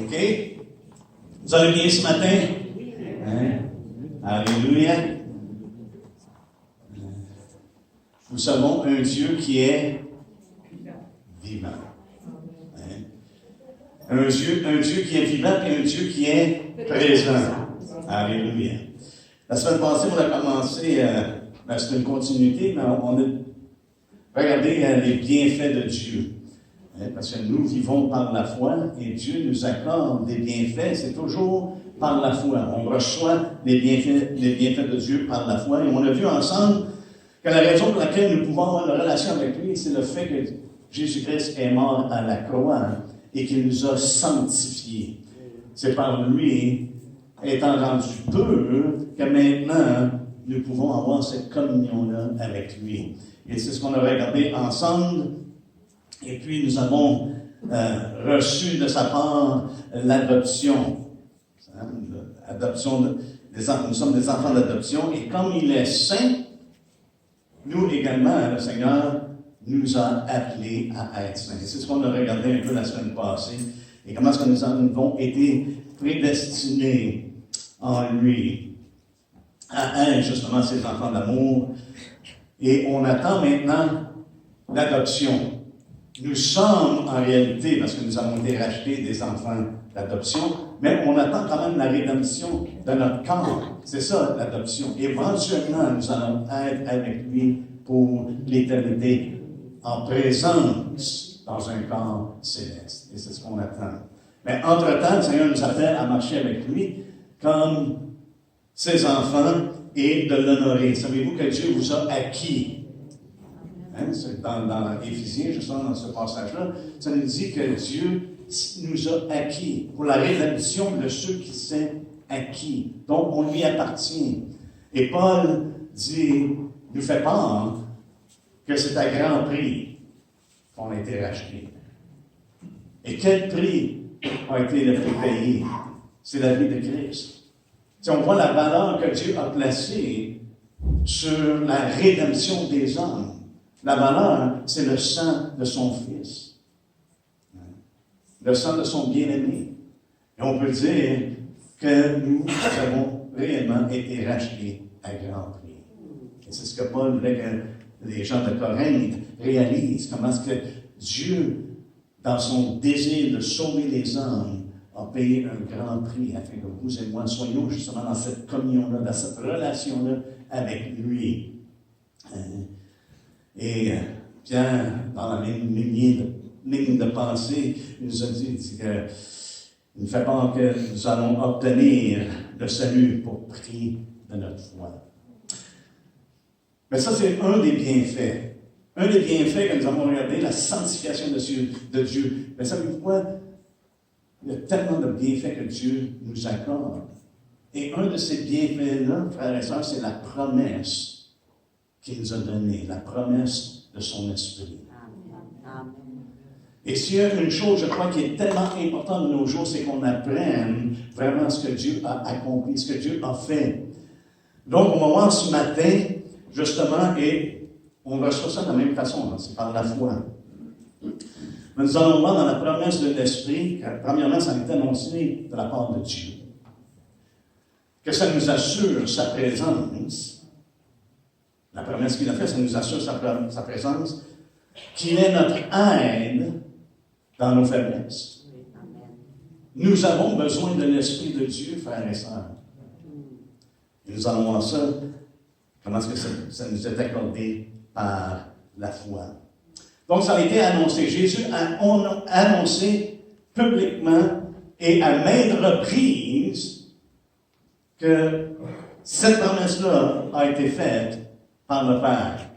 OK? Vous allez bien ce matin? Hein? Alléluia. Nous avons un Dieu qui est vivant. Hein? Un Dieu qui est vivant et un Dieu qui est présent. Alléluia. La semaine passée, on a commencé, c'est une continuité, mais on a regardé les bienfaits de Dieu. Parce que nous vivons par la foi et Dieu nous accorde des bienfaits, c'est toujours par la foi. On reçoit les bienfaits de Dieu par la foi. Et on a vu ensemble que la raison pour laquelle nous pouvons avoir une relation avec lui, c'est le fait que Jésus-Christ est mort à la croix et qu'il nous a sanctifiés. C'est par lui, étant rendu peu, que maintenant, nous pouvons avoir cette communion-là avec lui. Et c'est ce qu'on a regardé ensemble. Et puis, nous avons reçu de sa part l'adoption. Nous sommes des enfants d'adoption. Et comme il est saint, nous également, le Seigneur nous a appelés à être saints. C'est ce qu'on a regardé un peu la semaine passée. Et comment est-ce que nous avons été prédestinés en lui à être justement ses enfants d'amour. Et on attend maintenant l'adoption. Nous sommes en réalité, parce que nous avons été rachetés des enfants d'adoption, mais on attend quand même la rédemption de notre corps. C'est ça, l'adoption. Éventuellement, nous allons être avec lui pour l'éternité, en présence dans un corps céleste. Et c'est ce qu'on attend. Mais entre-temps, le Seigneur nous appelle à marcher avec lui comme ses enfants et de l'honorer. Savez-vous que Dieu vous a acquis? C'est dans Éphésiens, justement, dans ce passage-là, ça nous dit que Dieu nous a acquis pour la rédemption de ceux qui sont acquis. Donc, on lui appartient. Et Paul nous fait part que c'est à grand prix qu'on a été rachetés. Et quel prix a été le prix payé? C'est la vie de Christ. Si on voit la valeur que Dieu a placée sur la rédemption des hommes. La valeur, c'est le sang de son Fils. Le sang de son bien-aimé. Et on peut dire que nous avons réellement été rachetés à grand prix. Et c'est ce que Paul voulait que les gens de Corinthe réalisent. Comment est-ce que Dieu, dans son désir de sauver les hommes, a payé un grand prix afin que vous et moi soyons justement dans cette communion-là, dans cette relation-là avec lui. Et Pierre, dans la même ligne de pensée, il nous a dit qu'il nous fait part que nous allons obtenir le salut pour prix de notre foi. Mais ça, c'est un des bienfaits. Un des bienfaits que nous avons regardé, la sanctification de Dieu. Mais savez-vous quoi? Il y a tellement de bienfaits que Dieu nous accorde. Et un de ces bienfaits-là, frères et sœurs, c'est la promesse qu'il nous a donnée, la promesse de son esprit. Amen. Et s'il y a une chose, je crois, qui est tellement importante de nos jours, c'est qu'on apprenne vraiment ce que Dieu a accompli, ce que Dieu a fait. Donc, on va voir ce matin, justement, et on reçoit ça de la même façon, c'est par la foi. Mais nous allons voir dans la promesse de l'Esprit, que, premièrement, ça a été annoncé de la part de Dieu. Que ça nous assure sa présence. La promesse qu'il a faite, ça nous assure sa présence, qu'il est notre aide dans nos faiblesses. Nous avons besoin de l'Esprit de Dieu, frères et sœurs. Et nous allons voir ça, comment est-ce que ça nous est accordé par la foi. Donc, ça a été annoncé. Jésus a annoncé publiquement et à maintes reprises que cette promesse-là a été faite par le Père.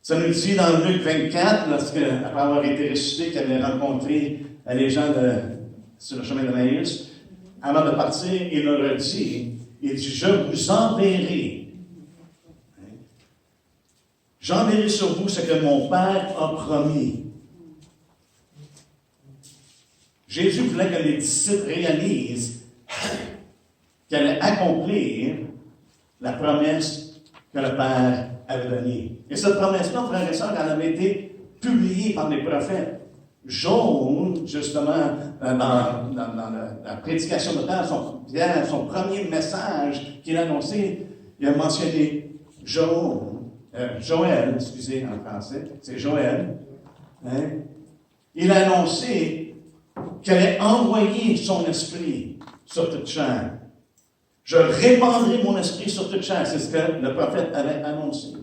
Ça nous dit dans Luc 24, après avoir été ressuscité, qu'il avait rencontré les gens sur le chemin de Maïs, avant de partir, il leur a dit, il dit, je vous enverrai. J'enverrai sur vous ce que mon Père a promis. Jésus voulait que les disciples réalisent qu'elle allait accomplir la promesse que le Père avait donnée. Et cette promesse-là, frères et sœurs, elle avait été publiée par les prophètes. Joel, justement, dans la prédication de Pierre, son premier message qu'il a annoncé, il a mentionné Joël, excusez, en français, c'est Joël. Hein? Il a annoncé qu'il allait envoyer son esprit sur toute chair. Je répandrai mon esprit sur toute chair. C'est ce que le prophète avait annoncé.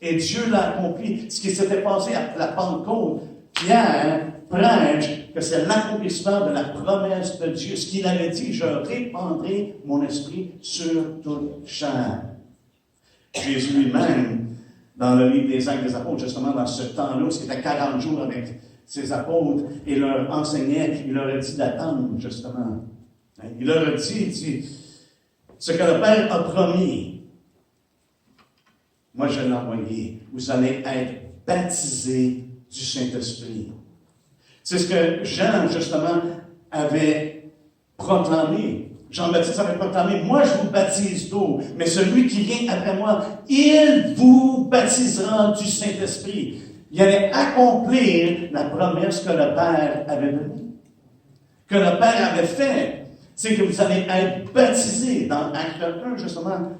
Et Dieu l'a accompli. Ce qui s'était passé à la Pentecôte, Pierre prêche que c'est l'accomplissement de la promesse de Dieu. Ce qu'il avait dit, je répandrai mon esprit sur toute chair. Jésus lui-même, dans le livre des Actes des Apôtres, justement dans ce temps-là, c'était 40 jours avec ses apôtres, et leur enseignait, il leur a dit d'attendre, justement. Il leur a dit, ce que le Père a promis, moi je l'ai envoyé, vous allez être baptisés du Saint-Esprit. C'est ce que Jean, justement, avait proclamé. Jean-Baptiste avait proclamé, moi je vous baptise d'eau, mais celui qui vient après moi, il vous baptisera du Saint-Esprit. Il allait accomplir la promesse que le Père avait donnée, que le Père avait fait. C'est que vous allez être baptisés. Dans Acte 1, justement,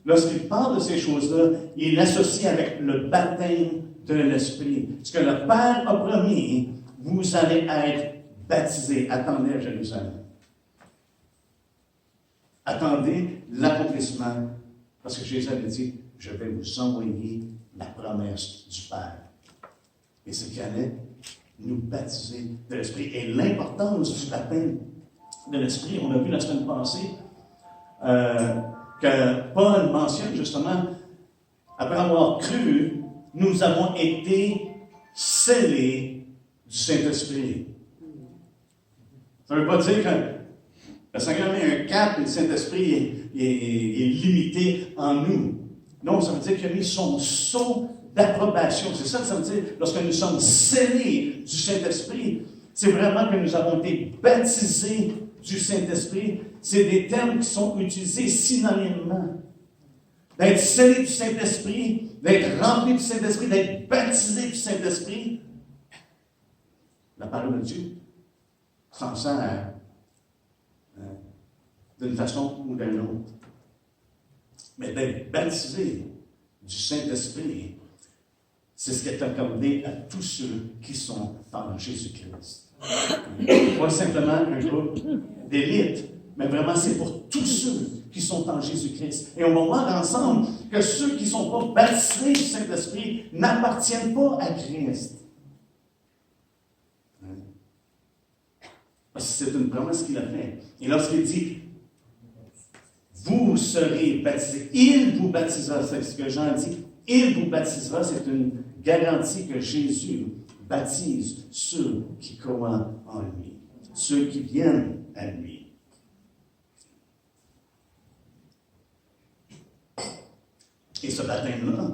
lorsqu'il parle de ces choses-là, il l'associe avec le baptême de l'Esprit. Ce que le Père a promis, vous allez être baptisés. Attendez à Jérusalem. Attendez l'accomplissement, parce que Jésus avait dit, je vais vous envoyer la promesse du Père. Et c'est qu'il allait nous baptiser de l'Esprit. Et l'importance du baptême de l'Esprit, on a vu la semaine passée, que Paul mentionne justement, après avoir cru, nous avons été scellés du Saint-Esprit. Ça ne veut pas dire que le Seigneur met un cap et le Saint-Esprit est limité en nous. Non, ça veut dire qu'il a mis son sceau d'approbation. C'est ça que ça veut dire. Lorsque nous sommes scellés du Saint-Esprit, c'est vraiment que nous avons été baptisés du Saint-Esprit. C'est des termes qui sont utilisés synonymement. D'être scellé du Saint-Esprit, d'être rempli du Saint-Esprit, d'être baptisé du Saint-Esprit. La parole de Dieu s'en sert d'une façon ou d'une autre. Mais d'être baptisé du Saint-Esprit, c'est ce qui est accordé à tous ceux qui sont en Jésus-Christ. Pas simplement un groupe d'élite, mais vraiment c'est pour tous ceux qui sont en Jésus-Christ. Et on va voir ensemble que ceux qui ne sont pas baptisés du Saint-Esprit n'appartiennent pas à Christ. Parce que c'est une promesse qu'il a faite. Et lorsqu'il dit, vous serez baptisés, il vous baptisera, c'est ce que Jean dit, il vous baptisera, c'est une garantie que Jésus baptise ceux qui croient en lui, ceux qui viennent à lui. Et ce baptême-là,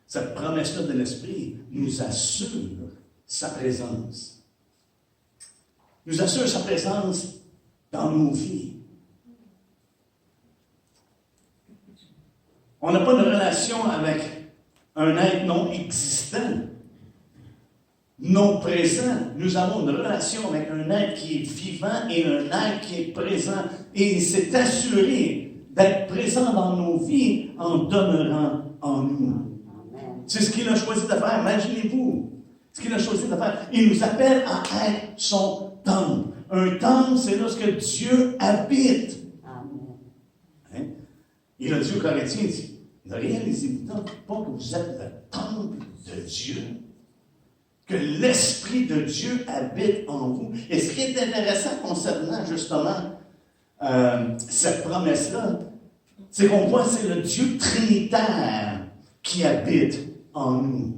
cette promesse-là de l'Esprit, nous assure sa présence. Nous assure sa présence dans nos vies. On n'a pas de relation avec un être non existant, non présent. Nous avons une relation avec un être qui est vivant et un être qui est présent. Et il s'est assuré d'être présent dans nos vies en demeurant en nous. C'est ce qu'il a choisi de faire. Imaginez-vous ce qu'il a choisi de faire. Il nous appelle à être son temple. Un temple, c'est là que Dieu habite. Hein? Il a dit aux Corinthiens, il dit, ne réalisez-vous pas que vous êtes le temple de Dieu? Que l'Esprit de Dieu habite en vous. Et ce qui est intéressant concernant justement cette promesse-là, c'est qu'on voit que c'est le Dieu trinitaire qui habite en nous.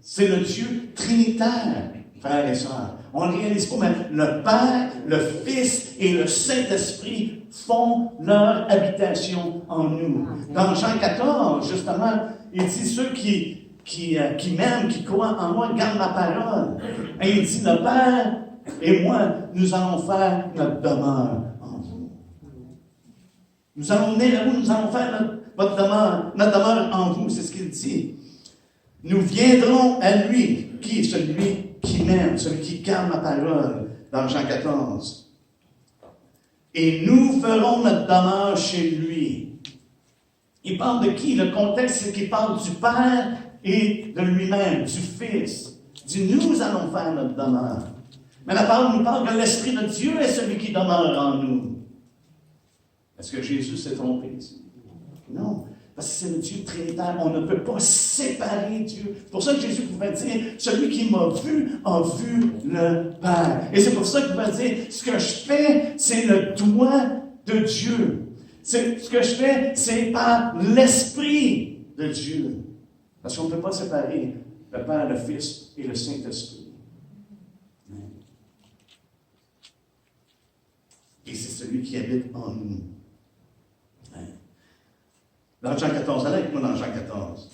C'est le Dieu trinitaire, frères et sœurs. On ne réalise pas, mais le Père, le Fils et le Saint-Esprit font leur habitation en nous. Dans Jean 14, justement, il dit, ceux qui m'aiment, qui croient en moi, gardent ma parole. Et il dit, le Père et moi, nous allons faire notre demeure en vous. Nous allons venir à vous, nous allons faire notre demeure en vous, c'est ce qu'il dit. Nous viendrons à lui. Qui est celui qui m'aime, celui qui garde ma parole, dans Jean 14. Et nous ferons notre demeure chez lui. Il parle de qui? Le contexte, c'est qu'il parle du Père et de lui-même, du Fils. Il dit, nous allons faire notre demeure. Mais la parole nous parle que l'Esprit de Dieu est celui qui demeure en nous. Est-ce que Jésus s'est trompé ici? Non. Parce que c'est le Dieu trinitaire. On ne peut pas séparer Dieu. C'est pour ça que Jésus pouvait dire, celui qui m'a vu a vu le Père. Et c'est pour ça qu'il va dire, ce que je fais, c'est le doigt de Dieu. Ce que je fais, c'est par l'Esprit de Dieu. Parce qu'on ne peut pas séparer le Père, le Fils et le Saint-Esprit. Et c'est celui qui habite en nous. Dans Jean 14, allez avec moi dans Jean 14.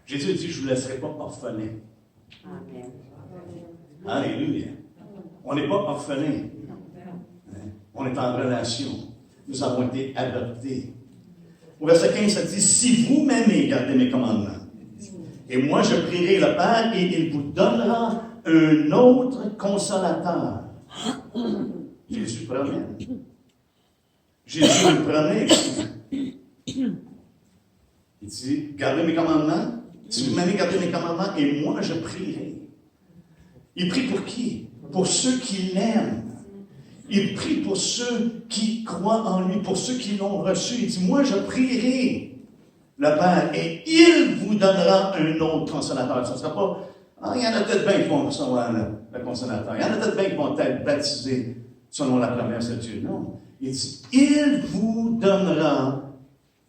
Jésus dit, je ne vous laisserai pas orphelin. Amen. Alléluia. On n'est pas orphelin. On est en relation. Nous avons été adoptés. Au verset 15, ça dit, si vous m'aimez, gardez mes commandements. Et moi, je prierai le Père et il vous donnera un autre consolateur. Jésus promet. Jésus le promet. Il dit, gardez mes commandements. Si vous m'aimez, gardez mes commandements et moi, je prierai. Il prie pour qui? Pour ceux qui l'aiment. Il prie pour ceux qui croient en lui, pour ceux qui l'ont reçu. Il dit, moi je prierai le Père et il vous donnera un autre consolateur. Ça ne sera pas, il y en a peut-être bien qui vont recevoir le consolateur. Il y en a peut-être bien qui vont être baptisés selon la promesse de Dieu. Non. Il dit, il vous donnera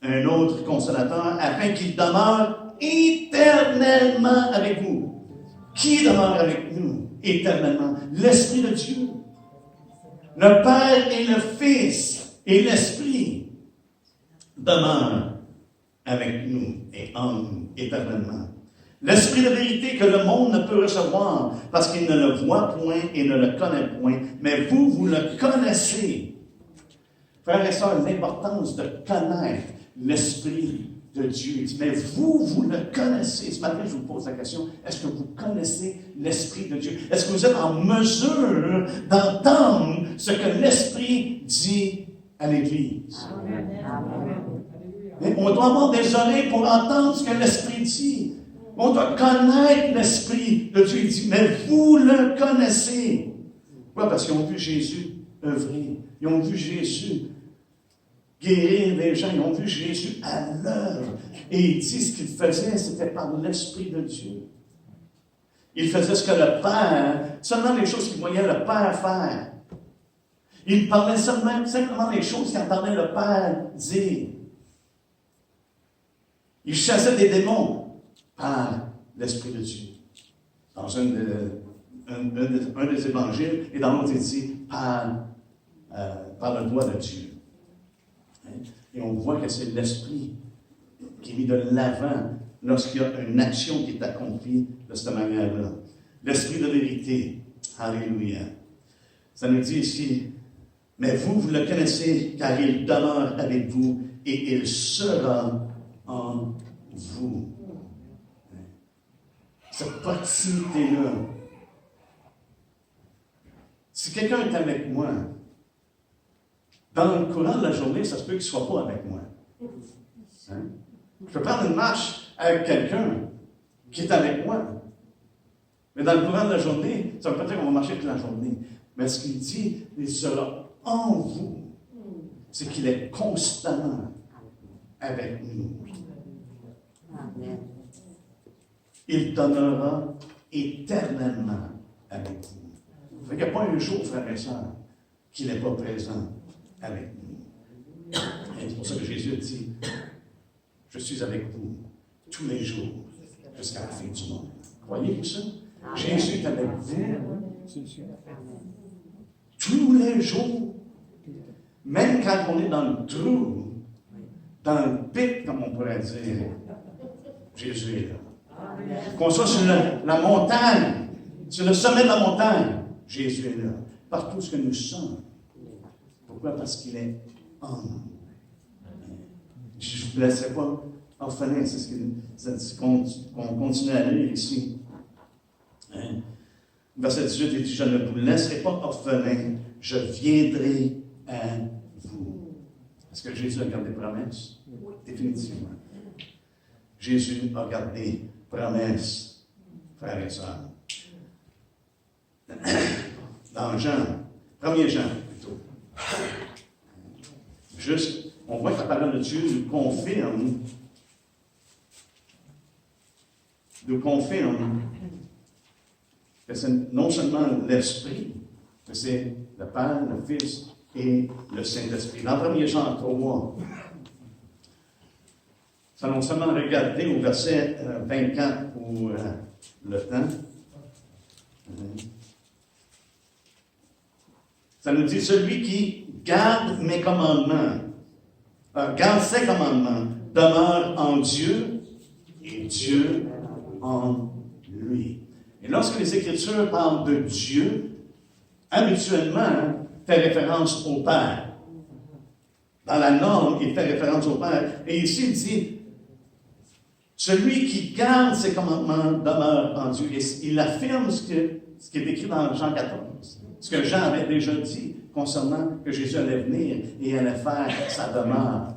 un autre consolateur afin qu'il demeure éternellement avec vous. Qui demeure avec nous éternellement? L'Esprit de Dieu. Le Père et le Fils et l'Esprit demeurent avec nous et en nous éternellement. L'Esprit de vérité que le monde ne peut recevoir parce qu'il ne le voit point et ne le connaît point, mais vous, vous le connaissez. Frères et sœurs, l'importance de connaître l'Esprit de Dieu. Mais vous, vous le connaissez. Ce matin, je vous pose la question, est-ce que vous connaissez l'Esprit de Dieu? Est-ce que vous êtes en mesure d'entendre ce que l'Esprit dit à l'Église? Amen. On doit avoir des oreilles pour entendre ce que l'Esprit dit. On doit connaître l'Esprit de Dieu. Il dit, mais vous le connaissez. Pourquoi? Parce qu'ils ont vu Jésus œuvrer. Ils ont vu Jésus guérir des gens. Ils ont vu Jésus à l'œuvre. Et il dit ce qu'il faisait, c'était par l'Esprit de Dieu. Il faisait ce que le Père, seulement les choses qu'il voyait le Père faire. Il parlait simplement les choses qu'entendait le Père dire. Il chassait des démons par l'Esprit de Dieu. Dans un des évangiles, et dans l'autre, il dit par le doigt de Dieu. Et on voit que c'est l'Esprit qui est mis de l'avant lorsqu'il y a une action qui est accomplie de cette manière-là. L'Esprit de vérité. Alléluia. Ça nous dit ici, mais vous, vous le connaissez, car il demeure avec vous et il sera en vous. Cette proximité-là. Si quelqu'un est avec moi, dans le courant de la journée, ça se peut qu'il ne soit pas avec moi. Hein? Je peux prendre une marche avec quelqu'un qui est avec moi. Mais dans le courant de la journée, ça veut pas dire qu'on va marcher toute la journée. Mais ce qu'il dit, il sera en vous. C'est qu'il est constamment avec nous. Amen. Il demeurera éternellement avec vous. Il n'y a pas un jour, frères et sœurs, qu'il n'est pas présent avec nous. Et c'est pour ça que Jésus a dit, je suis avec vous tous les jours jusqu'à la fin du monde. Croyez-vous ça? Jésus est avec vous tous les jours. Même quand on est dans le trou, dans le pic, comme on pourrait dire, Jésus est là. Qu'on soit sur la montagne, sur le sommet de la montagne, Jésus est là. Partout ce que nous sommes. Pourquoi? Parce qu'il est en nous. Je ne vous laisserai pas orphelin, c'est ce qu'on continue à lire ici. Hein? Verset 18, il dit, je ne vous laisserai pas orphelin, je viendrai à vous. Est-ce que Jésus a gardé promesse? Oui. Définitivement. Jésus a gardé promesse, frères et sœurs. Dans Jean, 1er Jean plutôt. Juste, on voit que la parole de Dieu nous confirme que c'est non seulement l'Esprit, mais c'est le Père, le Fils et le Saint-Esprit. Dans 1er Jean 3, ça allons seulement regarder au verset 24 pour le temps. Ça nous dit, celui qui garde mes commandements, garde ses commandements, demeure en Dieu et Dieu en lui. Et lorsque les Écritures parlent de Dieu, habituellement, fait référence au Père. Dans la norme, il fait référence au Père. Et ici, il dit, celui qui garde ses commandements demeure en Dieu. Et il affirme ce qui est écrit dans Jean 14. Ce que Jean avait déjà dit concernant que Jésus allait venir et allait faire sa demeure.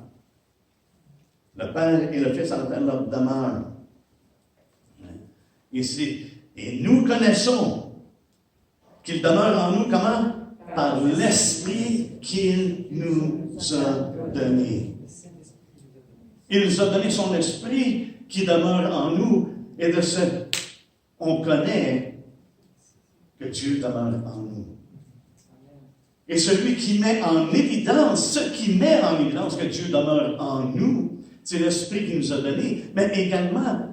Le Père et le Fils allaient faire leur demeure. Ici. Et nous connaissons qu'il demeure en nous, comment? Par l'Esprit qu'il nous a donné. Il nous a donné son Esprit qui demeure en nous, et de ce, on connaît que Dieu demeure en nous. Et celui qui met en évidence, ce qui met en évidence que Dieu demeure en nous, c'est l'Esprit qui nous a donné, mais également,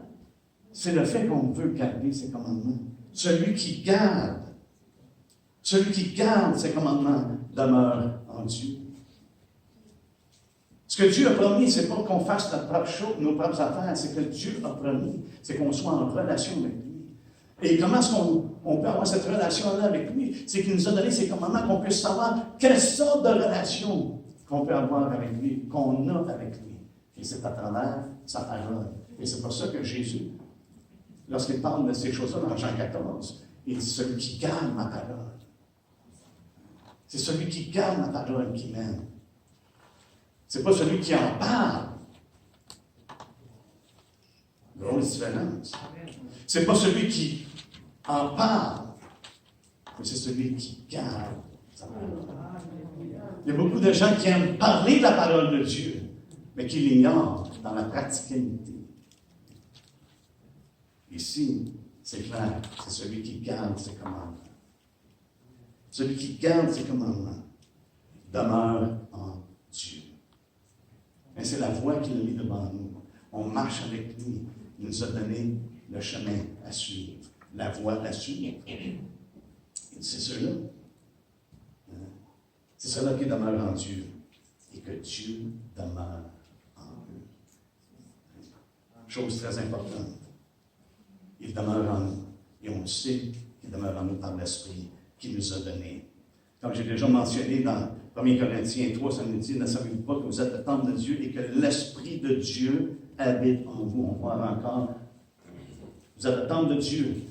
c'est le fait qu'on veut garder ses commandements. Celui qui garde ses commandements demeure en Dieu. Ce que Dieu a promis, c'est pas qu'on fasse notre propre chose, nos propres affaires, c'est que Dieu a promis, c'est qu'on soit en relation avec lui. Et comment est-ce qu'on peut avoir cette relation-là avec lui? C'est qu'il nous a donné ses commandements, qu'on puisse savoir quelle sorte de relation qu'on peut avoir avec lui, qu'on a avec lui. Et c'est à travers sa parole. Et c'est pour ça que Jésus, lorsqu'il parle de ces choses-là dans Jean 14, il dit celui qui garde ma parole. C'est celui qui garde ma parole qui m'aime. C'est pas celui qui en parle. Grosse différence. C'est pas celui qui en parle, mais c'est celui qui garde sa parole. Il y a beaucoup de gens qui aiment parler de la parole de Dieu, mais qui l'ignorent dans la praticalité. Ici, c'est clair, c'est celui qui garde ses commandements. Celui qui garde ses commandements demeure en Dieu. Mais c'est la voie qu'il a mis devant nous. On marche avec lui. Il nous a donné le chemin à suivre, la voie à suivre. Et c'est ceux-là. C'est ceux-là qui demeurent en Dieu et que Dieu demeure en eux. Chose très importante. Il demeure en nous. Et on sait qu'il demeure en nous par l'Esprit qu'il nous a donné. Comme j'ai déjà mentionné dans 1 Corinthiens 3, ça nous dit, ne savez-vous pas que vous êtes le temple de Dieu et que l'Esprit de Dieu habite en vous. On voit encore, vous êtes le temple de Dieu.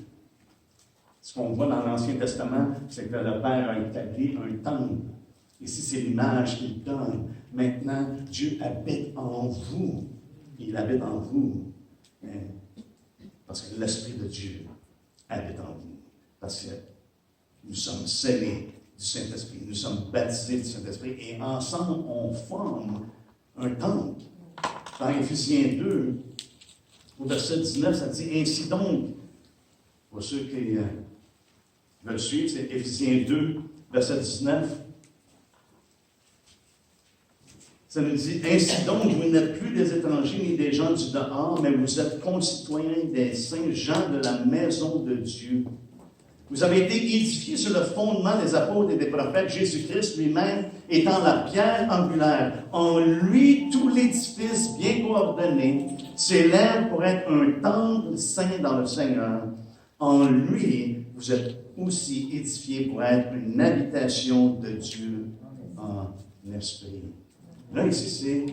Ce qu'on voit dans l'Ancien Testament, c'est que le Père a établi un temple. Ici, c'est l'image qu'il donne. Maintenant, Dieu habite en vous. Il habite en vous. Parce que l'Esprit de Dieu habite en vous. Parce que nous sommes scellés du Saint-Esprit. Nous sommes baptisés du Saint-Esprit. Et ensemble, on forme un temple. Dans Éphésiens 2, au verset 19, ça dit « Ainsi donc », pour ceux qui veulent suivre, c'est Éphésiens 2, verset 19. Ça nous dit « Ainsi donc, vous n'êtes plus des étrangers ni des gens du dehors, mais vous êtes concitoyens des saints, gens de la maison de Dieu. Vous avez été édifiés sur le fondement des apôtres et des prophètes, Jésus-Christ lui-même étant la pierre angulaire. En lui, tout l'édifice bien coordonné s'élève pour être un temple saint dans le Seigneur. En lui, vous êtes aussi édifiés pour être une habitation de Dieu en esprit. Là, ici, c'est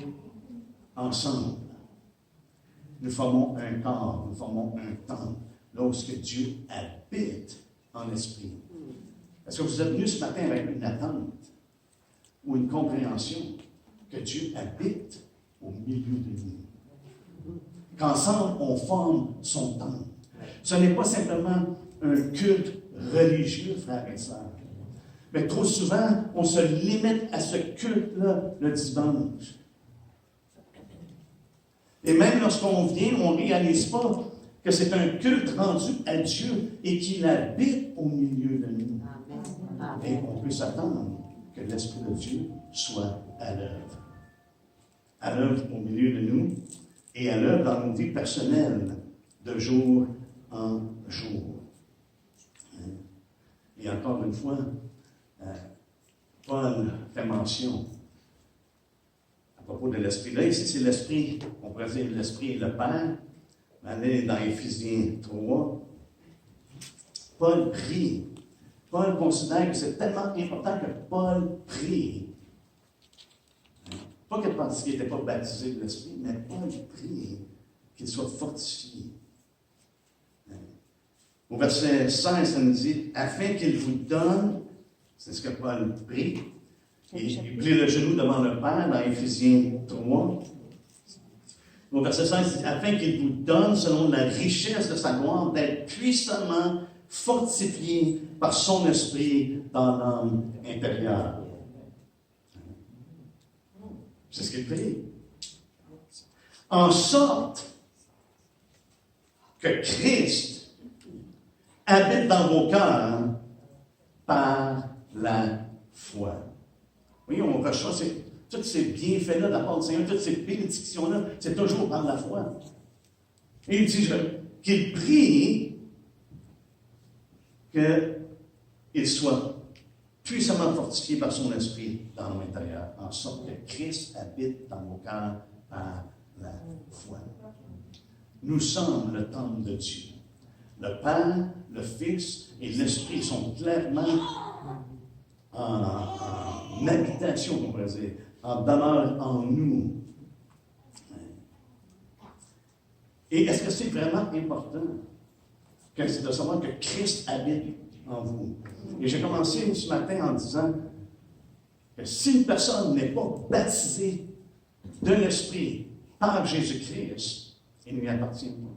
ensemble. Nous formons un corps, nous formons un temple, là où Dieu habite en esprit. Est-ce que vous êtes venus ce matin avec une attente ou une compréhension que Dieu habite au milieu de nous? Qu'ensemble, on forme son temple. Ce n'est pas simplement un culte religieux, frères et sœurs. Mais trop souvent, on se limite à ce culte-là le dimanche. Et même lorsqu'on vient, on ne réalise pas que c'est un culte rendu à Dieu et qu'il habite au milieu de nous. Et on peut s'attendre que l'Esprit de Dieu soit à l'œuvre. À l'œuvre au milieu de nous et à l'œuvre dans nos vies personnelles de jour en jour. Et encore une fois, Paul fait mention à propos de l'Esprit. Là, ici, c'est l'Esprit, on pourrait dire l'Esprit et le Père. Allez dans Éphésiens 3. Paul prie. Paul considère que c'est tellement important que Paul prie. Pas parce qu'il n'était pas baptisé de l'Esprit, mais Paul prie qu'il soit fortifié. Au verset 16, ça nous dit, afin qu'il vous donne, c'est ce que Paul prie, et il plie le genou devant le Père dans Éphésiens 3. Au verset 16, il dit, afin qu'il vous donne, selon la richesse de sa gloire, d'être puissamment fortifié par son esprit dans l'âme intérieure. C'est ce qu'il prie. En sorte que Christ habite dans vos cœurs par la foi. Oui, on reçoit tous ces bienfaits-là de la part du Seigneur, toutes ces bénédictions-là, c'est toujours par la foi. Et il dit qu'il prie qu'il soit puissamment fortifié par son esprit dans l'intérieur, en sorte que Christ habite dans vos cœurs par la foi. Nous sommes le temple de Dieu. Le Père, le Fils et l'Esprit sont clairement en habitation, on pourrait dire, en demeure en nous. Et est-ce que c'est vraiment important de savoir que Christ habite en vous? Et j'ai commencé ce matin en disant que si une personne n'est pas baptisée de l'Esprit par Jésus-Christ, il ne lui appartient pas.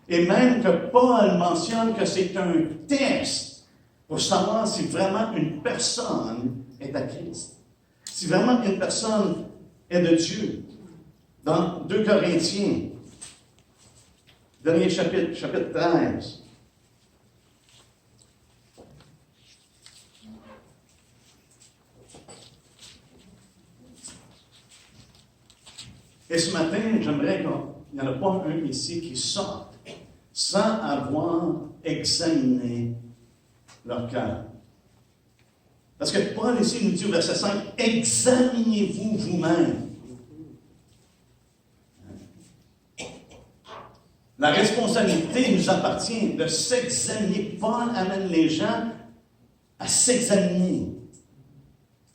Et même que Paul mentionne que c'est un test pour savoir si vraiment une personne est à Christ. Si vraiment une personne est de Dieu. Dans 2 Corinthiens, dernier chapitre 13. Et ce matin, j'aimerais qu'il n'y en a pas un ici qui sorte sans avoir examiné leur cœur. Parce que Paul ici nous dit au verset 5, examinez-vous vous-même. La responsabilité nous appartient de s'examiner. Paul amène les gens à s'examiner.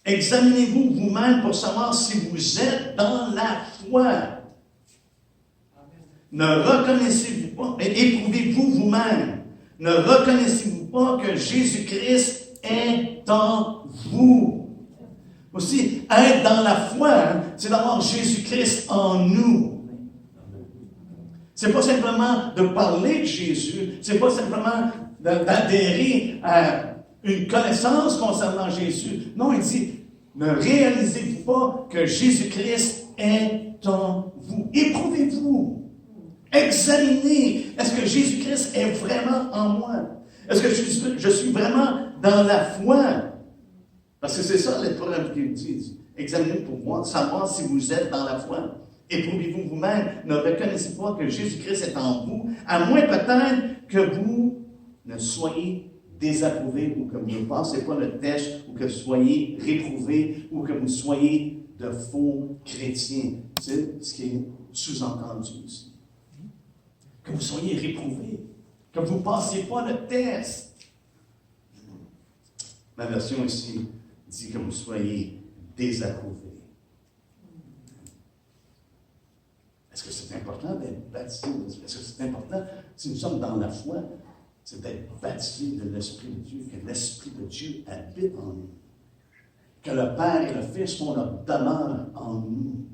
Examinez-vous vous-même pour savoir si vous êtes dans la foi. Ne reconnaissez-vous pas, éprouvez-vous vous-même, ne reconnaissez-vous pas que Jésus-Christ est en vous. Aussi, être dans la foi, c'est d'avoir Jésus-Christ en nous. C'est pas simplement de parler de Jésus, c'est pas simplement d'adhérer à une connaissance concernant Jésus. Non, il dit, ne réalisez-vous pas que Jésus-Christ est en vous. Éprouvez-vous. Examinez. Est-ce que Jésus-Christ est vraiment en moi? Est-ce que je suis vraiment dans la foi? Parce que c'est ça l'épreuve qu'il dit. Examinez pour voir, savoir si vous êtes dans la foi. Éprouvez-vous vous-même. Ne reconnaissez pas que Jésus-Christ est en vous, à moins peut-être que vous ne soyez désapprouvés ou que vous ne passez pas le test ou que vous soyez réprouvés ou que vous soyez de faux chrétiens. C'est ce qui est sous-entendu ici. Que vous soyez réprouvés, que vous ne passiez pas le test. Ma version ici dit que vous soyez désapprouvés. Est-ce que c'est important d'être baptisé? Est-ce que c'est important, si nous sommes dans la foi, c'est d'être baptisé de l'Esprit de Dieu, que l'Esprit de Dieu habite en nous, que le Père et le Fils font leur demeure en nous,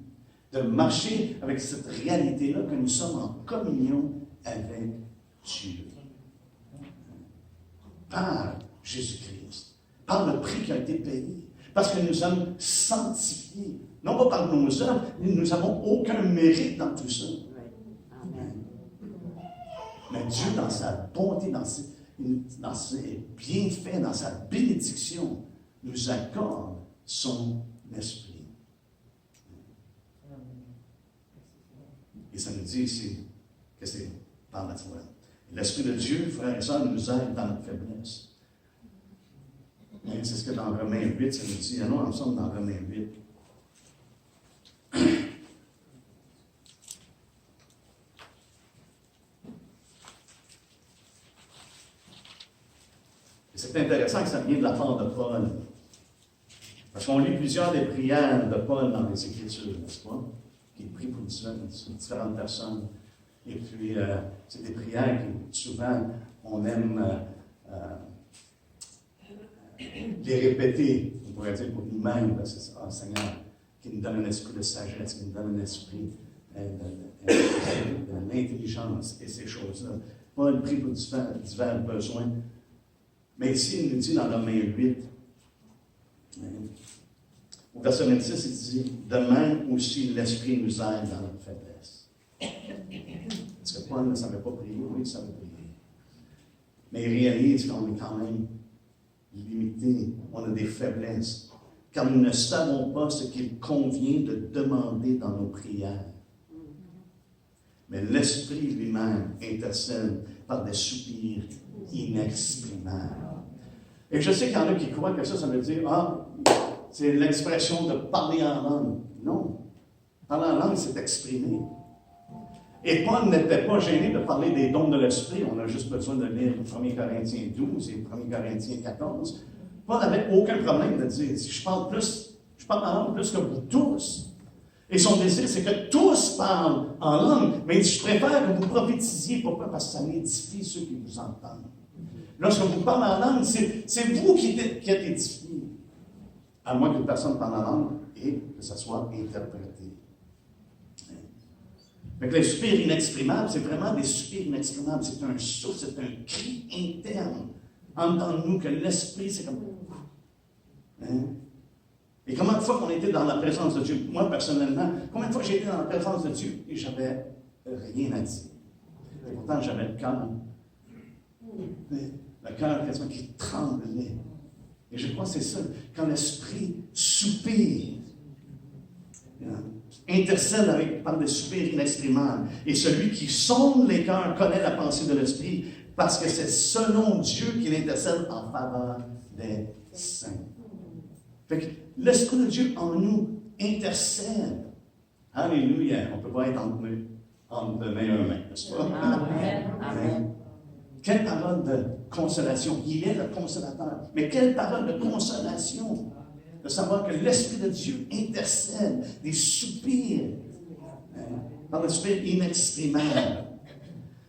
de marcher avec cette réalité-là que nous sommes en communion avec Dieu. Par Jésus-Christ, par le prix qui a été payé, parce que nous sommes sanctifiés, non pas par nos œuvres, nous n'avons aucun mérite dans tout ça. Mais Dieu, dans sa bonté, dans ses bienfaits, dans sa bénédiction, nous accorde son esprit. Et ça nous dit ici que c'est par la foi. L'Esprit de Dieu, frères et sœurs, nous aide dans notre faiblesse. C'est ce que dans Romains 8, ça nous dit. Allons ensemble dans Romains 8. C'est intéressant que ça vienne de la part de Paul. Parce qu'on lit plusieurs des prières de Paul dans les Écritures, n'est-ce pas? Qui prie pour différentes personnes. Et puis, c'est des prières que souvent, on aime les répéter, on pourrait dire pour nous-mêmes, parce que c'est « Seigneur, qui nous donne un esprit de sagesse, qui nous donne un esprit de l'intelligence et ces choses-là. » Paul prie pour divers besoins. Mais ici, il nous dit dans Romains 8, au verset 26, il dit « De même aussi, l'Esprit nous aide dans notre faiblesse. » Est-ce que Paul ne savait pas prier? Oui, il savait prier. Mais il réalise qu'on est quand même limité, on a des faiblesses, car nous ne savons pas ce qu'il convient de demander dans nos prières. Mais l'Esprit lui-même intercède par des soupirs inexprimables. Et je sais qu'il y en a qui croient que ça veut dire, c'est l'expression de parler en langue. Non. Parler en langue, c'est exprimer. Et Paul n'était pas gêné de parler des dons de l'Esprit. On a juste besoin de lire 1 Corinthiens 12 et 1 Corinthiens 14. Paul n'avait aucun problème de dire, si je parle en langue plus que vous tous. Et son désir, c'est que tous parlent en langue, mais je préfère que vous prophétisiez. Pourquoi? Parce que ça édifie ceux qui vous entendent. Lorsque vous parlez en langue, c'est vous qui êtes édifiés. À moins qu'une personne parle en langue et que ça soit interprété. Donc, les soupirs inexprimables, c'est vraiment des soupirs inexprimables. C'est un souffle, c'est un cri interne. Entendons-nous que l'esprit, c'est comme... Et combien de fois qu'on était dans la présence de Dieu? Moi, personnellement, combien de fois j'ai été dans la présence de Dieu et j'avais rien à dire? Et pourtant, j'avais le cœur. Le cœur quasiment qui tremblait. Et je crois que c'est ça. Quand l'esprit soupire, intercède par des soupirs inexprimables. Et celui qui sonde les cœurs connaît la pensée de l'Esprit, parce que c'est selon Dieu qu'il intercède en faveur des saints. Fait que l'Esprit de Dieu en nous intercède. Alléluia. On ne peut pas être entre de main à main, n'est-ce pas? Amen. Amen. Quelle parole de consolation. Il est le consolateur. Mais quelle parole de consolation. De savoir que l'Esprit de Dieu intercède des soupirs, par des soupirs inexprimables.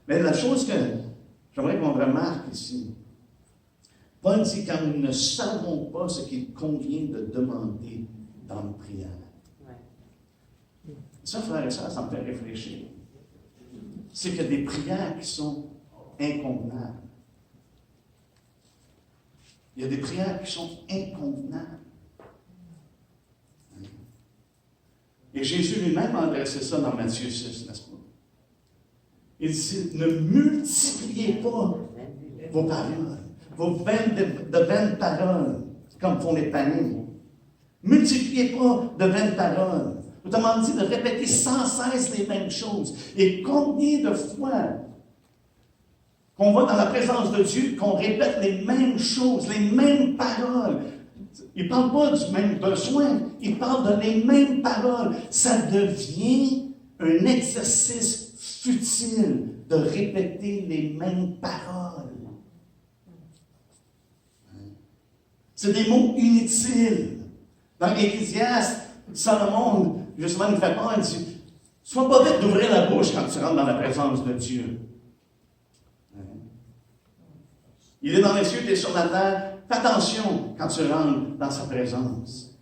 Mais la chose que j'aimerais qu'on remarque ici, Paul dit quand nous ne savons pas ce qu'il convient de demander dans nos prières. Ça, frère et sœurs, ça me fait réfléchir. C'est qu'il y a des prières qui sont inconvenables. Il y a des prières qui sont inconvenables. Et Jésus lui-même a adressé ça dans Matthieu 6, n'est-ce pas? Il dit, ne multipliez pas vos paroles, vos vaines paroles, comme font les païens. Multipliez pas de vaines paroles. Autrement dit, de répéter sans cesse les mêmes choses. Et combien de fois qu'on va dans la présence de Dieu, qu'on répète les mêmes choses, les mêmes paroles. Il ne parle pas du même besoin, il parle de les mêmes paroles. Ça devient un exercice futile de répéter les mêmes paroles. C'est des mots inutiles. Dans l'Ecclésiaste, Salomon, justement, nous fait peur, il dit, sois pas vite d'ouvrir la bouche quand tu rentres dans la présence de Dieu. Il est dans les cieux, tu es sur la terre. Fais attention quand tu rentres dans sa présence.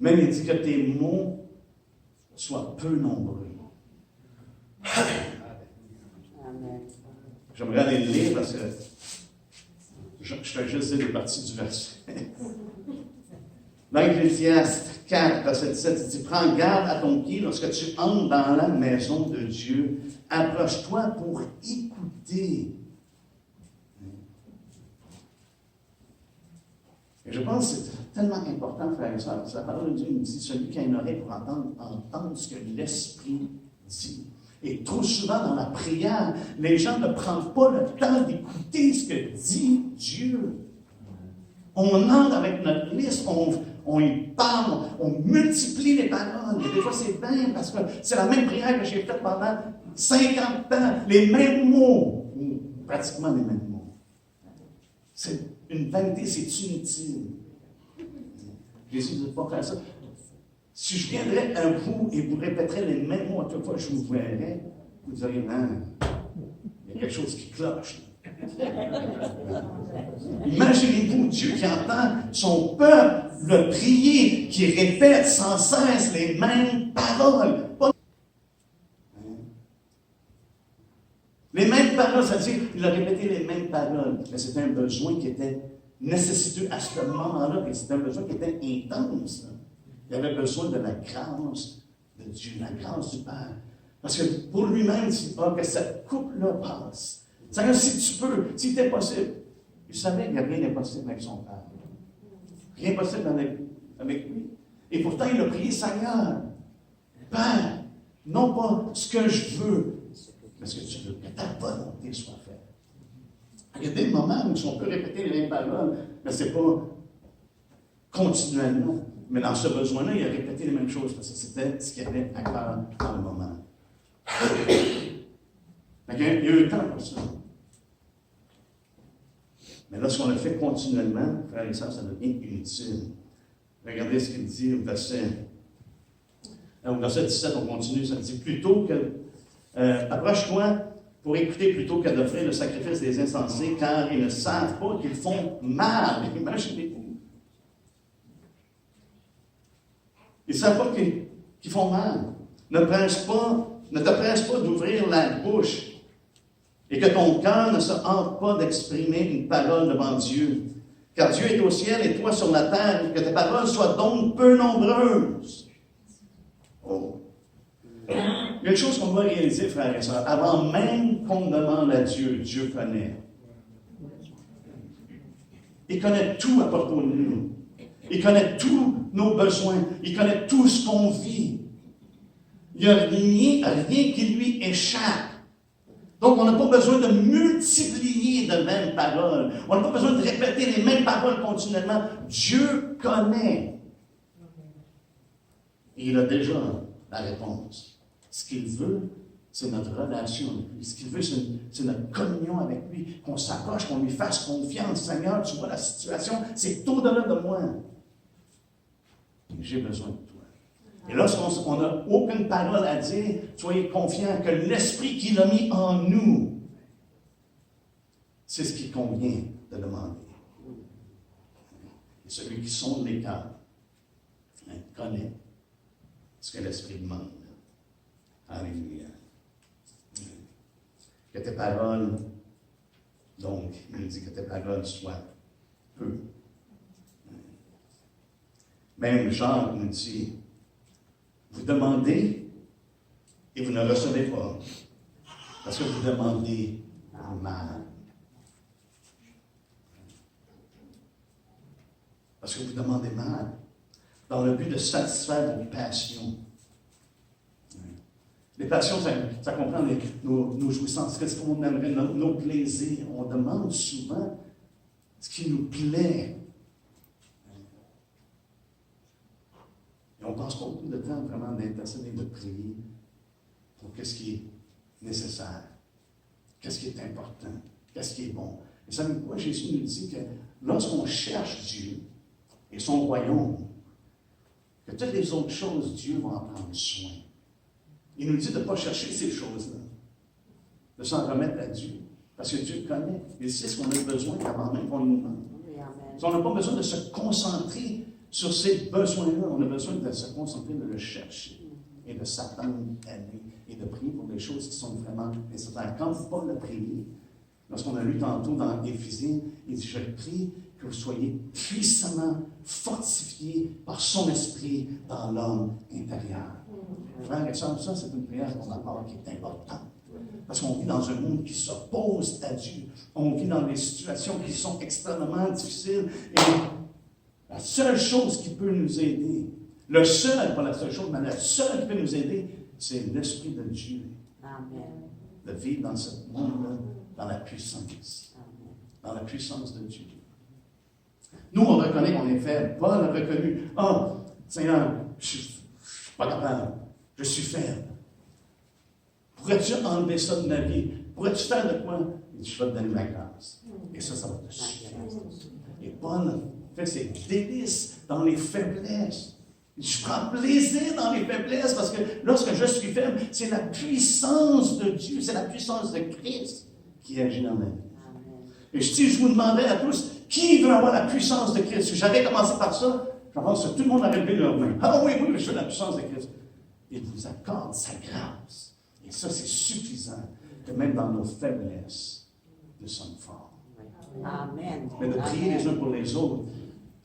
Même il dit que tes mots soient peu nombreux. Amen. J'aimerais aller le lire parce que je fais juste dire des parties du verset. Dans Ecclésiaste 4, verset 17, il dit, prends garde à ton pied lorsque tu entres dans la maison de Dieu. Approche-toi pour écouter. Et je pense que c'est tellement important, frères et sœurs. La parole de Dieu nous dit, celui qui a une oreille pour entendre ce que l'Esprit dit. Et trop souvent dans la prière, les gens ne prennent pas le temps d'écouter ce que dit Dieu. On entre avec notre liste, on y parle, on multiplie les paroles. Et des fois, c'est bien parce que c'est la même prière que j'ai faite pendant 50 ans. Les mêmes mots, ou pratiquement les mêmes mots. C'est une vanité, c'est inutile. Jésus ne dit pas faire ça. Si je viendrais à vous et vous répéterez les mêmes mots à chaque fois que je vous verrais, vous diriez, non, il y a quelque chose qui cloche. Imaginez-vous Dieu qui entend son peuple le prier, qui répète sans cesse les mêmes paroles. Les mêmes paroles, ça veut dire qu'il a répété les mêmes paroles. Mais c'était un besoin qui était nécessiteux à ce moment-là, et c'était un besoin qui était intense. Il avait besoin de la grâce de Dieu, la grâce du Père. Parce que pour lui-même, il dit, que cette coupe-là passe. C'est-à-dire, si tu peux, si c'est possible. Il savait qu'il n'y a rien d'impossible avec son Père. Rien d'impossible avec lui. Et pourtant, il a prié, Seigneur, Père, non pas ce que je veux, mais ce que tu veux, que ta volonté soit faite. Il y a des moments où on peut répéter les mêmes paroles, mais ce n'est pas continuellement. Mais dans ce besoin-là, il a répété les mêmes choses, parce que c'était ce qu'il y avait à cœur dans le moment. Il y a eu le temps pour ça. Mais lorsqu'on le fait continuellement, frères et sœurs, ça devient inutile. Regardez ce qu'il dit au verset 17, on continue, ça dit plutôt que approche-toi pour écouter plutôt que d'offrir le sacrifice des insensés, car ils ne savent pas qu'ils font mal. Imaginez-vous. Ils ne savent pas qu'ils font mal. Ne te presse pas d'ouvrir la bouche et que ton cœur ne se hante pas d'exprimer une parole devant Dieu. Car Dieu est au ciel et toi sur la terre, que tes paroles soient donc peu nombreuses. Oh. Il y a une chose qu'on doit réaliser, frères et sœurs. Avant même qu'on demande à Dieu, Dieu connaît. Il connaît tout à propos de nous. Il connaît tous nos besoins. Il connaît tout ce qu'on vit. Il n'y a rien qui lui échappe. Donc, on n'a pas besoin de multiplier de mêmes paroles. On n'a pas besoin de répéter les mêmes paroles continuellement. Dieu connaît. Et il a déjà la réponse. Ce qu'il veut, c'est notre relation avec lui. Ce qu'il veut, c'est notre communion avec lui. Qu'on s'approche, qu'on lui fasse confiance. Seigneur, tu vois la situation, c'est au-delà de moi. J'ai besoin de toi. Et lorsqu'on n'a aucune parole à dire, soyez confiants que l'Esprit qu'il a mis en nous, c'est ce qu'il convient de demander. Et celui qui sonde les cœurs connaît ce que l'Esprit demande. Alléluia. Que tes paroles, donc, il nous dit que tes paroles soient peu. Même Jean nous dit, vous demandez et vous ne recevez pas, parce que vous demandez mal. Parce que vous demandez mal, dans le but de satisfaire vos passions. Les passions, ça comprend nos jouissances, qu'est-ce qu'on aimerait, nos plaisirs. On demande souvent ce qui nous plaît. Et on passe pas beaucoup de temps vraiment d'intercéder, de prier pour qu'est-ce qui est nécessaire, qu'est-ce qui est important, qu'est-ce qui est bon. Et ça, moi, Jésus nous dit que lorsqu'on cherche Dieu et son royaume, que toutes les autres choses, Dieu va en prendre soin. Il nous dit de ne pas chercher ces choses-là, de s'en remettre à Dieu, parce que Dieu connaît. Il sait ce qu'on a besoin avant même qu'on nous demande. On n'a pas besoin de se concentrer sur ces besoins-là. On a besoin de se concentrer, de le chercher et de s'attendre à lui et de prier pour des choses qui sont vraiment nécessaires. Quand Paul a prié, lorsqu'on a lu tantôt dans Éphésiens, il dit « Je prie que vous soyez puissamment fortifiés par son esprit dans l'homme intérieur. » Frères et sœurs, ça, c'est une prière qu'on apporte qui est importante. Parce qu'on vit dans un monde qui s'oppose à Dieu. On vit dans des situations qui sont extrêmement difficiles. Et la seule chose qui peut nous aider, le seul, pas la seule chose, mais la seule qui peut nous aider, c'est l'Esprit de Dieu. Amen. De vivre dans ce monde-là, dans la puissance. Dans la puissance de Dieu. Nous, on reconnaît qu'on est faible. Paul a reconnu, « Ah, Seigneur, je suis pas capable. Je suis faible. Pourrais-tu enlever ça de ma vie? Pourrais-tu faire de quoi? » Il dit, « Je vais te donner ma grâce. » Et ça va te suffire. Et Paul fait ses délices dans les faiblesses. Je prends plaisir dans les faiblesses parce que lorsque je suis faible, c'est la puissance de Dieu, c'est la puissance de Christ qui agit dans ma vie. Et si je vous demandais à tous, qui veut avoir la puissance de Christ? Si j'avais commencé par ça, je pense que tout le monde aurait levé leur main. Ah oui, oui, je veux la puissance de Christ. Il vous accorde sa grâce. Et ça, c'est suffisant que même dans nos faiblesses, nous sommes forts. Amen. Mais de prier les uns pour les autres,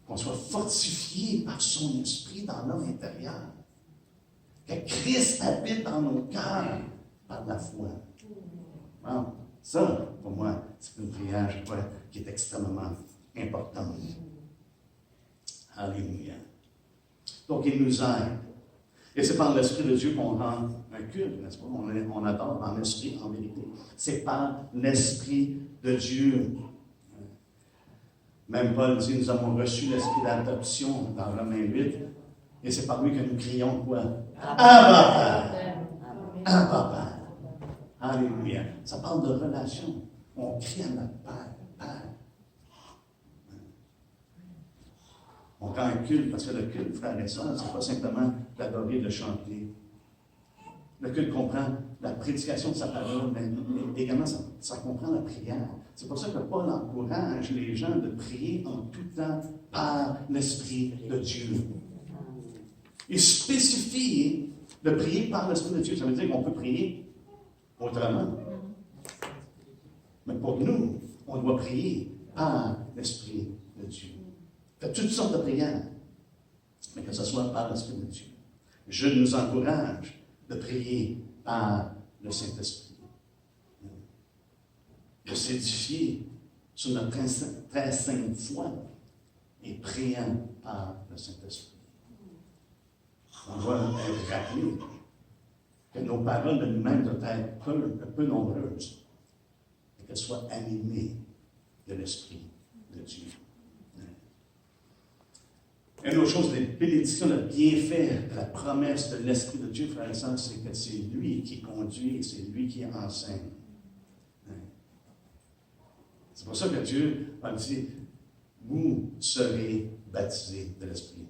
qu'on soit fortifiés par son esprit dans l'homme intérieur. Que Christ habite dans nos cœurs par la foi. Bon, ça, pour moi, c'est une prière, je crois, qui est extrêmement importante. Alléluia. Donc, il nous aide. Et c'est par l'Esprit de Dieu qu'on rend un culte, n'est-ce pas? On adore en esprit, en vérité. C'est par l'Esprit de Dieu. Même Paul dit, nous avons reçu l'Esprit d'adoption dans Romains 8, et c'est par lui que nous crions quoi? Abba Père! Abba Père! Alléluia. Ça parle de relation. On crie à notre Père, Père. On rend un culte, parce que le culte, frères et sœurs, c'est pas simplement d'adorer, de chanter. Le culte comprend la prédication de sa parole, mais également ça comprend la prière. C'est pour ça que Paul encourage les gens de prier en tout temps par l'Esprit de Dieu. Il spécifie de prier par l'Esprit de Dieu. Ça veut dire qu'on peut prier autrement. Mais pour nous, on doit prier par l'Esprit de Dieu. Faites toutes sortes de prières, mais que ce soit par l'Esprit de Dieu. Je nous encourage de prier par le Saint-Esprit. De s'édifier sur notre très sainte foi et priant par le Saint-Esprit. On doit être rappelé que nos paroles de nous-mêmes doivent être peu nombreuses et qu'elles soient animées de l'Esprit de Dieu. Une autre chose, les bénédictions, le bienfait de la promesse de l'Esprit de Dieu, frères et sœurs, c'est que c'est lui qui conduit et c'est lui qui enseigne. C'est pour ça que Dieu a dit, vous serez baptisés de l'Esprit.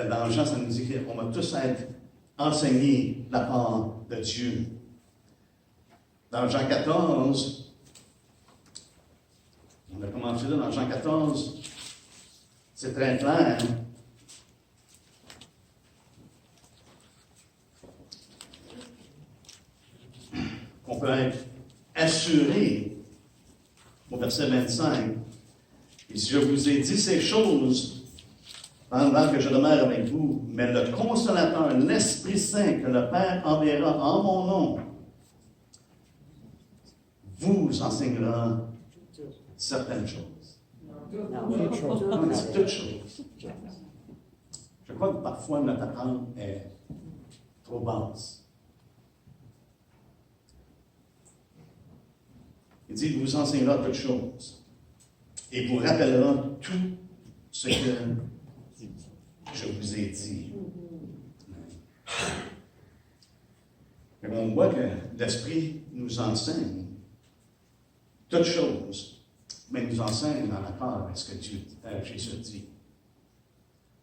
Dans Jean, ça nous dit qu'on va tous être enseignés de la part de Dieu. Dans Jean 14, on a commencé là dans Jean 14, c'est très clair. Qu'on peut être assuré, au verset 25, il dit, je vous ai dit ces choses pendant que je demeure avec vous, mais le Consolateur, l'Esprit Saint que le Père enverra en mon nom, vous enseignera certaines choses. Non, c'est toutes choses. Je crois que parfois notre attente est trop basse. Il dit, il vous enseignera toutes choses et vous rappellera tout ce que je vous ai dit. Et on voit que l'Esprit nous enseigne toutes choses, mais nous enseigne dans l'accord avec ce que Jésus dit.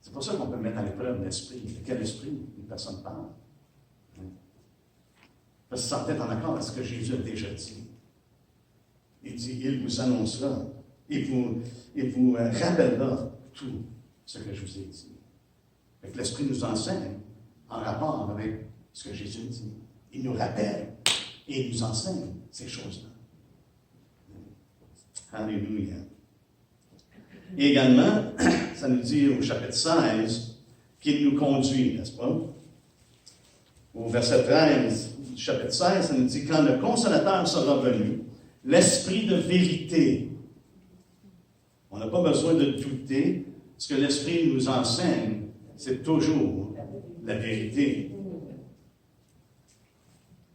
C'est pour ça qu'on peut mettre à l'épreuve l'Esprit. De quel esprit une personne parle? Parce que ça peut être en accord avec ce que Jésus a déjà dit. Il dit, il vous annoncera, il vous rappellera tout ce que je vous ai dit. Fait que l'Esprit nous enseigne en rapport avec ce que Jésus dit. Il nous rappelle et il nous enseigne ces choses-là. Alléluia. Et également, ça nous dit au chapitre 16 qu'il nous conduit, n'est-ce pas? Au verset 13 du chapitre 16, ça nous dit, quand le Consolateur sera venu, l'Esprit de vérité. On n'a pas besoin de douter. Ce que l'Esprit nous enseigne, c'est toujours la vérité.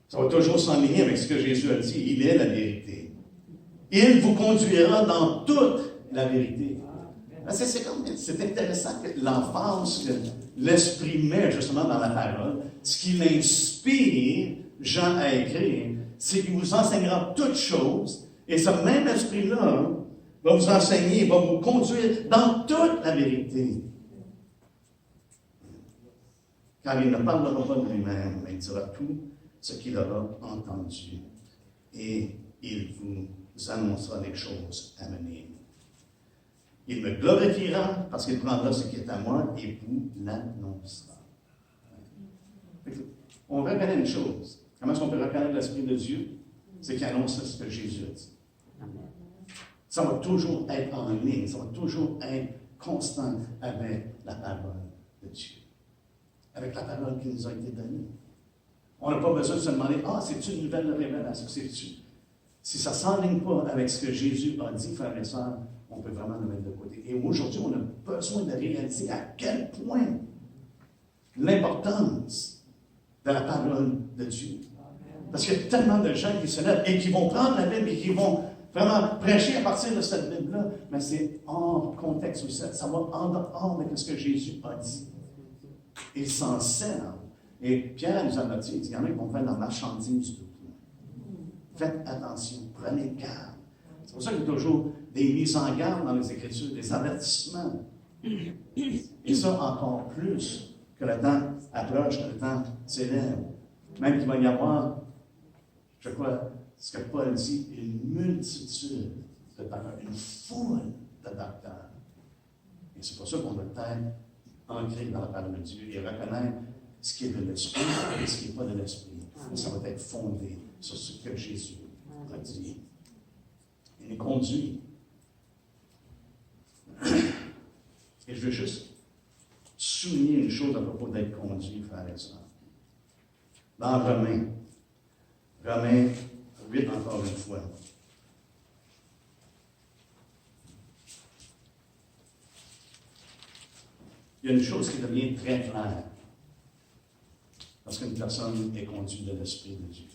Ça va toujours s'enligner avec ce que Jésus a dit. Il est la vérité. Il vous conduira dans toute la vérité. C'est intéressant que l'emphase que l'Esprit met justement dans la parole, ce qui l'inspire Jean à écrire, c'est qu'il vous enseignera toutes choses, et ce même Esprit-là va vous enseigner, va vous conduire dans toute la vérité. Car il ne parlera pas de lui-même, mais il dira tout ce qu'il aura entendu, et il vous annoncera les choses à venir. Il me glorifiera parce qu'il prendra ce qui est à moi et vous l'annoncera. On reconnaît une chose. Comment est-ce qu'on peut reconnaître l'Esprit de Dieu? C'est qu'il annonce ce que Jésus a dit. Ça va toujours être en ligne, ça va toujours être constant avec la parole de Dieu. Avec la parole qui nous a été donnée. On n'a pas besoin de se demander, c'est-tu une nouvelle révélation? C'est-tu? Si ça ne s'enligne pas avec ce que Jésus a dit, frères et sœurs, on peut vraiment le mettre de côté. Et aujourd'hui, on a besoin de réaliser à quel point l'importance de la parole de Dieu. Parce qu'il y a tellement de gens qui se lèvent et qui vont prendre la Bible et qui vont vraiment prêcher à partir de cette Bible-là, mais c'est hors contexte aussi. Ça va en dehors de ce que Jésus a dit. Ils s'en servent. Et Pierre nous a dit, il y en a qui vont faire la marchandise de tout. Faites attention, prenez garde. C'est pour ça qu'il y a toujours des mises en garde dans les Écritures, des avertissements. Et ça encore plus que le temps approche, que le temps s'élève. Même qu'il va y avoir, je crois, ce que Paul dit, une multitude de docteurs, une foule de docteurs. Et c'est pour ça qu'on doit être ancré dans la parole de Dieu et reconnaître ce qui est de l'esprit et ce qui n'est pas de l'esprit. Et ça va être fondé sur ce que Jésus a dit. Il est conduit. Et je veux juste souligner une chose à propos d'être conduit, frères et sœurs. Dans Romains 8, encore une fois. Il y a une chose qui devient très claire lorsqu'une personne est conduite de l'Esprit de Dieu.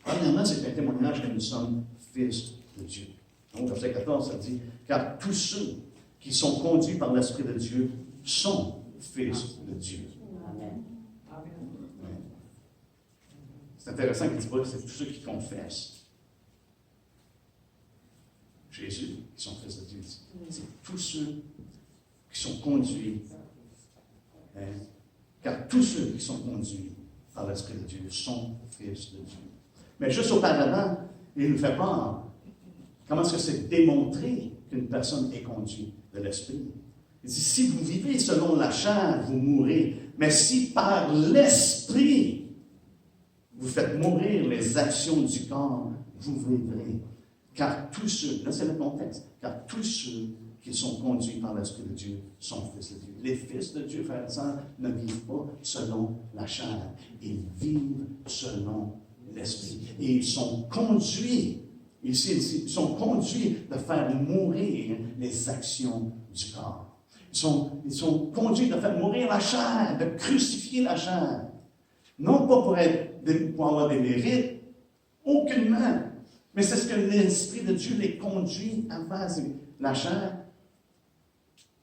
Premièrement, c'est un témoignage que nous sommes fils de Dieu. Donc, verset 14, ça dit, car tous ceux qui sont conduits par l'Esprit de Dieu sont fils de Dieu. Amen. C'est intéressant qu'il ne dise pas que c'est tous ceux qui confessent Jésus qui sont fils de Dieu. C'est tous ceux qui sont conduits. Car tous ceux qui sont conduits par l'Esprit de Dieu sont fils de Dieu. Mais juste auparavant, il nous fait part. Comment est-ce que c'est démontré qu'une personne est conduite de l'Esprit? Il dit, si vous vivez selon la chair, vous mourrez. Mais si par l'Esprit, vous faites mourir les actions du corps, vous vivrez. Car tous ceux, là c'est le contexte, car tous ceux qui sont conduits par l'Esprit de Dieu sont fils de Dieu. Les fils de Dieu, frères et sœurs, ne vivent pas selon la chair. Ils vivent selon l'Esprit. Et ils sont conduits, ils sont conduits de faire mourir les actions du corps. Ils sont conduits de faire mourir la chair, de crucifier la chair. Non pas pour avoir des mérites, aucunement. Mais c'est ce que l'Esprit de Dieu les conduit à faire. La chair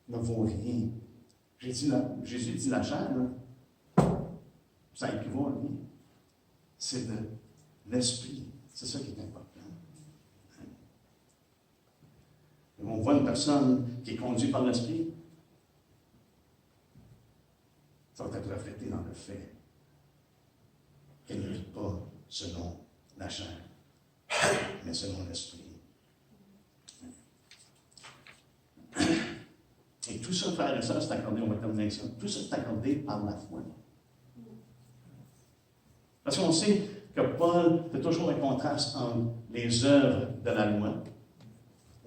ne vaut rien. Jésus dit la chair, là, ça équivaut à rien. C'est de l'Esprit. C'est ça qui est important. Et on voit une personne qui est conduite par l'Esprit, ça va être reflété dans le fait qu'elle ne vit pas selon la chair, mais selon l'Esprit. Et tout ça, frères et sœurs, c'est accordé, on va terminer avec ça, tout ça, c'est accordé par la foi. Parce qu'on sait que Paul fait toujours un contraste entre les œuvres de la loi,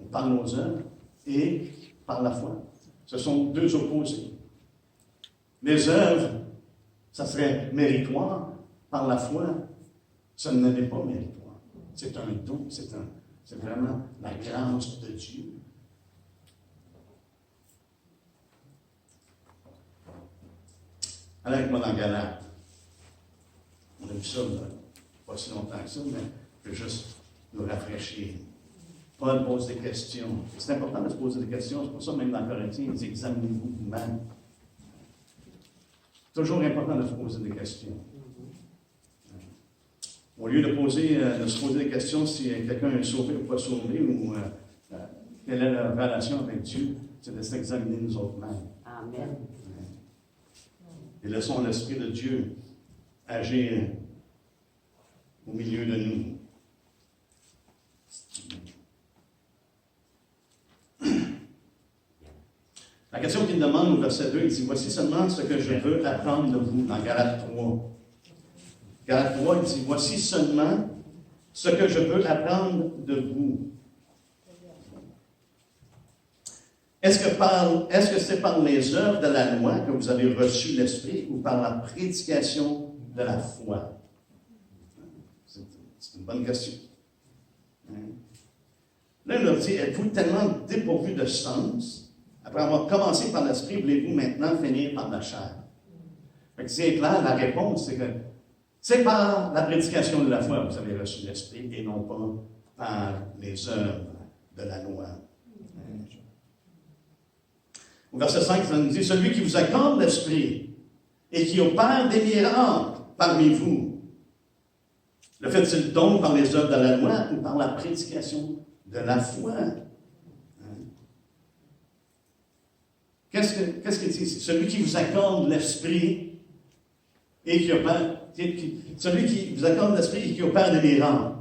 on parle nos œuvres, et par la foi. Ce sont deux opposés. Les œuvres, ça serait méritoire. Par la foi, ça ne l'est pas méritoire. C'est un don, c'est vraiment la grâce de Dieu. Allez avec moi dans Galates. On a vu ça, pas si longtemps que ça, mais je veux juste nous rafraîchir. Paul pose des questions. C'est important de se poser des questions. C'est pour ça, même dans Corinthiens, il dit examinez-vous vous-même. C'est toujours important de se poser des questions. Au lieu de se poser des questions si quelqu'un est sauvé ou pas sauvé, ou quelle est la relation avec Dieu, c'est de s'examiner nous autres-mêmes. Amen. Et laissons l'Esprit de Dieu agir au milieu de nous. La question qu'il demande au verset 2, il dit « Voici seulement ce que je veux apprendre de vous » dans Galates 3. Galates 3, il dit « Voici seulement ce que je veux apprendre de vous. » Est-ce que c'est par les œuvres de la loi que vous avez reçu l'Esprit ou par la prédication de la foi? C'est une bonne question. Là, il leur dit, êtes-vous tellement dépourvu de sens? Après avoir commencé par l'Esprit, voulez-vous maintenant finir par la chair? Fait que c'est clair, la réponse, c'est que c'est par la prédication de la foi que vous avez reçu l'Esprit et non pas par les œuvres de la loi. Au verset 5, ça nous dit, celui qui vous accorde l'Esprit et qui opère des miracles parmi vous, le fait-il donc par les œuvres de la loi ou par la prédication de la foi? Qu'est-ce qu'il dit ici? Celui qui vous accorde l'Esprit et qui opère, celui qui vous accorde l'Esprit et qui opère des miracles.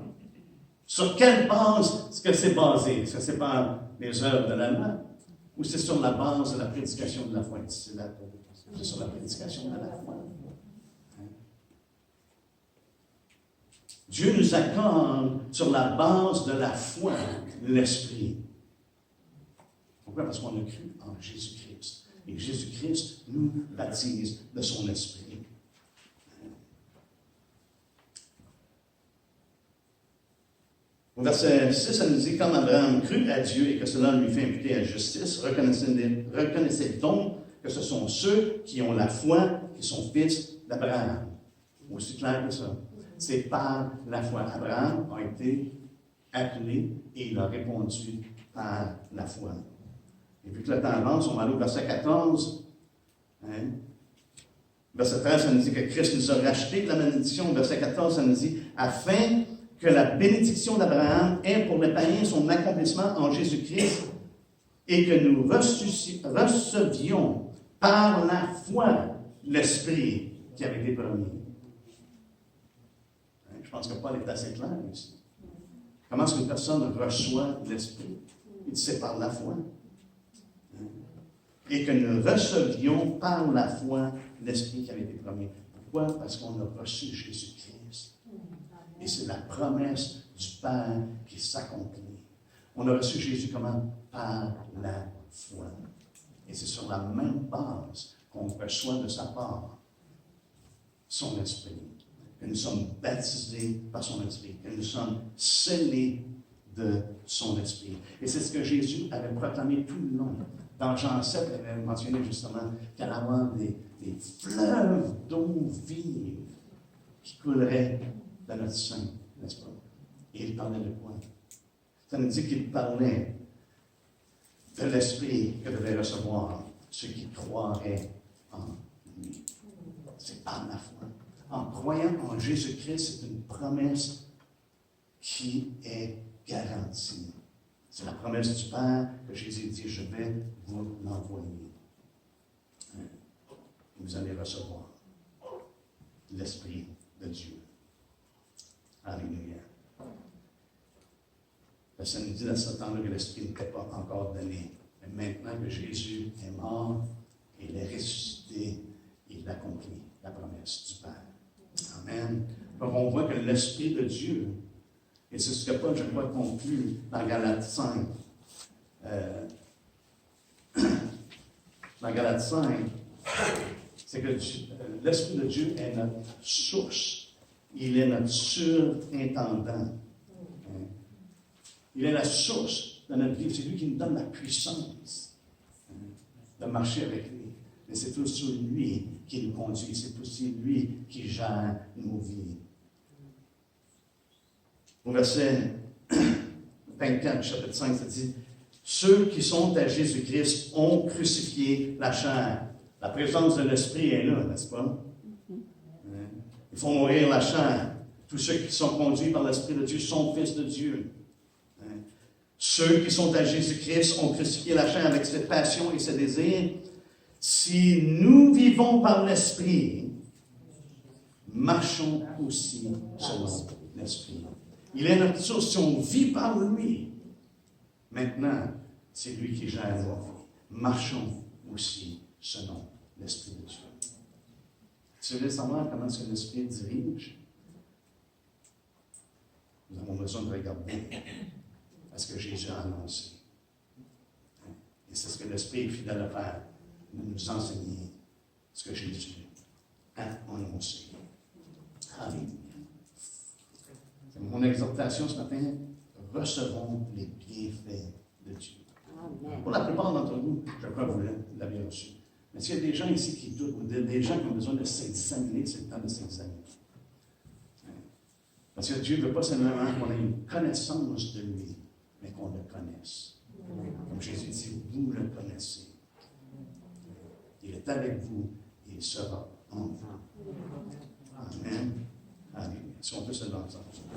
Sur quelle base est-ce que c'est basé? Est-ce que c'est par les œuvres de la loi? Ou c'est sur la base de la prédication de la foi? C'est sur la prédication de la foi. Dieu nous accorde sur la base de la foi l'Esprit. Pourquoi? Parce qu'on a cru en Jésus-Christ. Et Jésus-Christ nous baptise de son Esprit. Au verset 6, ça nous dit, comme Abraham crut à Dieu et que cela lui fait imputer à justice, reconnaissez donc que ce sont ceux qui ont la foi qui sont fils d'Abraham. Aussi clair que ça. C'est par la foi. Abraham a été appelé et il a répondu par la foi. Et vu que le temps avance, on va aller au verset 14. Verset 13, ça nous dit que Christ nous a rachetés de la malédiction. Verset 14, ça nous dit, afin que la bénédiction d'Abraham ait pour les païens son accomplissement en Jésus-Christ et que nous recevions par la foi l'Esprit qui avait été promis. Je pense que Paul est assez clair ici. Comment est-ce qu'une personne reçoit l'Esprit? Il dit c'est par la foi. Et que nous recevions par la foi l'Esprit qui avait été promis. Pourquoi? Parce qu'on a reçu Jésus-Christ. Et c'est la promesse du Père qui s'accomplit. On a reçu Jésus comment? Par la foi. Et c'est sur la même base qu'on reçoit de sa part son Esprit. Que nous sommes baptisés par son Esprit. Que nous sommes scellés de son Esprit. Et c'est ce que Jésus avait proclamé tout le long. Dans Jean 7, il avait mentionné justement qu'il allait avoir des fleuves d'eau vive qui coulerait dans notre sein, n'est-ce pas? Et il parlait de quoi? Ça nous dit qu'il parlait de l'Esprit que devaient recevoir ceux qui croiraient en lui. C'est par la foi. En croyant en Jésus-Christ, c'est une promesse qui est garantie. C'est la promesse du Père que Jésus dit, je vais vous l'envoyer. Vous allez recevoir l'Esprit de Dieu. Alléluia. Ça nous dit dans ce temps-là que l'Esprit n'était pas encore donné. Mais maintenant que Jésus est mort, il est ressuscité, il accomplit la promesse du Père. Amen. Donc on voit que l'Esprit de Dieu, et c'est ce que Paul, je crois, conclut dans Galates 5. Dans Galates 5, c'est que l'Esprit de Dieu est notre source. Il est notre surintendant. Il est la source de notre vie. C'est lui qui nous donne la puissance de marcher avec lui. Mais c'est aussi lui qui nous conduit. C'est aussi lui qui gère nos vies. Au verset 24, chapitre 5, ça dit « Ceux qui sont à Jésus-Christ ont crucifié la chair. » La présence de l'Esprit est là, n'est-ce pas? Il faut mourir la chair. Tous ceux qui sont conduits par l'Esprit de Dieu sont fils de Dieu. Ceux qui sont à Jésus-Christ ont crucifié la chair avec ses passions et ses désirs. Si nous vivons par l'Esprit, marchons aussi selon l'Esprit. Il est notre source. Si on vit par lui, maintenant, c'est lui qui gère nos vies. Marchons aussi selon l'Esprit de Dieu. Tu veux savoir comment est-ce que l'Esprit dirige? Nous avons besoin de regarder à ce que Jésus a annoncé. Et c'est ce que l'Esprit est fidèle à faire, de nous enseigner ce que Jésus a annoncé. Alléluia. C'est mon exhortation ce matin. Recevons les bienfaits de Dieu. Amen. Pour la plupart d'entre vous, je crois que vous l'avez reçu. Mais s'il y a des gens ici qui doutent, ou des gens qui ont besoin de s'examiner, c'est le temps de s'examiner. Parce que Dieu ne veut pas seulement qu'on ait une connaissance de lui, mais qu'on le connaisse. Comme Jésus dit, vous le connaissez. Il est avec vous et il sera en vous. Amen. Alléluia. Si on peut se lancer ensemble.